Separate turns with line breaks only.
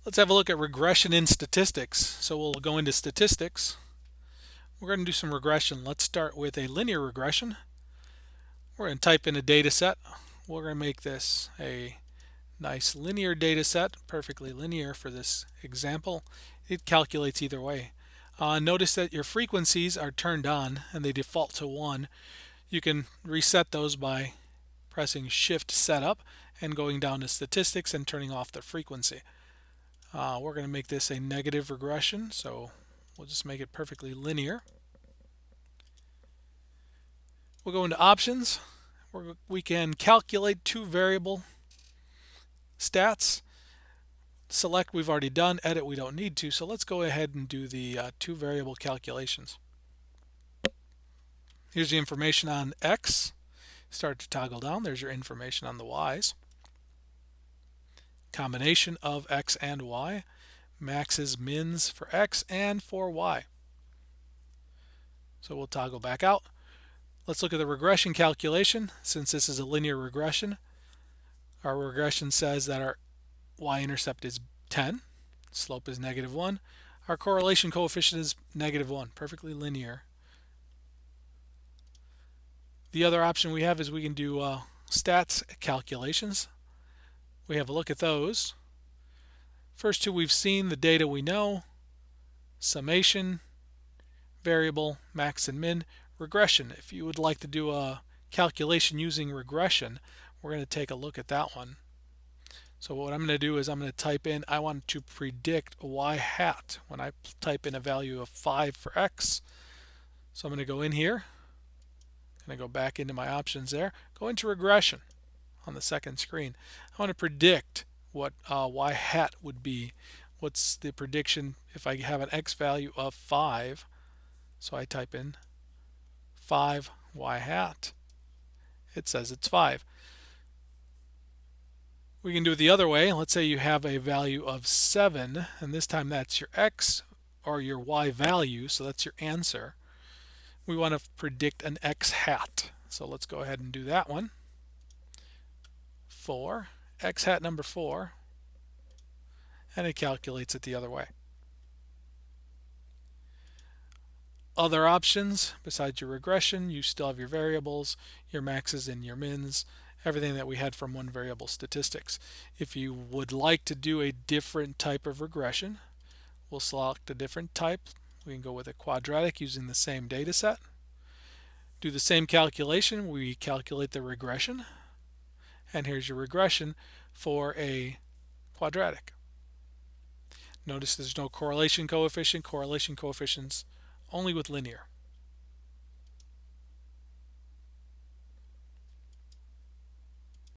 Let's have a look at regression in statistics. So we'll go into statistics. We're going to do some regression. Let's start with a linear regression. We're going to type in a data set. We're going to make this a nice linear data set, perfectly linear for this example. It calculates either way. Notice that your frequencies are turned on and they default to 1. You can reset those by pressing Shift Setup and going down to Statistics and turning off the frequency. We're going to make this a negative regression, so we'll just make it perfectly linear. We'll go into Options. We can calculate two variable stats. Select we've already done, edit we don't need to, so let's go ahead and do the two variable calculations. Here's the information on X. Start to toggle down. There's your information on the Y's. Combination of X and Y. Maxes, mins for X and for Y. So we'll toggle back out. Let's look at the regression calculation. Since this is a linear regression, our regression says that our y-intercept is 10, slope is -1, our correlation coefficient is -1, perfectly linear. The other option we have is we can do stats calculations. We have a look at those. First two we've seen, the data we know, summation, variable, max and min. Regression, if you would like to do a calculation using regression, we're going to take a look at that one. So what I'm going to do is I'm going to type in, I want to predict y hat when I type in a value of 5 for X. So I'm going to go in here, I'm going to go back into my options there, go into regression on the second screen. I want to predict what y hat would be. What's the prediction if I have an X value of 5? So I type in 5 y hat. It says it's 5. We can do it the other way. Let's say you have a value of 7, and this time that's your X or your Y value, so that's your answer. We want to predict an X hat. So let's go ahead and do that one. 4, X hat number 4, and it calculates it the other way. Other options, besides your regression, you still have your variables, your maxes and your mins, everything that we had from one variable statistics. If you would like to do a different type of regression, we'll select a different type. We can go with a quadratic using the same data set. Do the same calculation, we calculate the regression, and here's your regression for a quadratic. Notice there's no correlation coefficient. Correlation coefficients only with linear.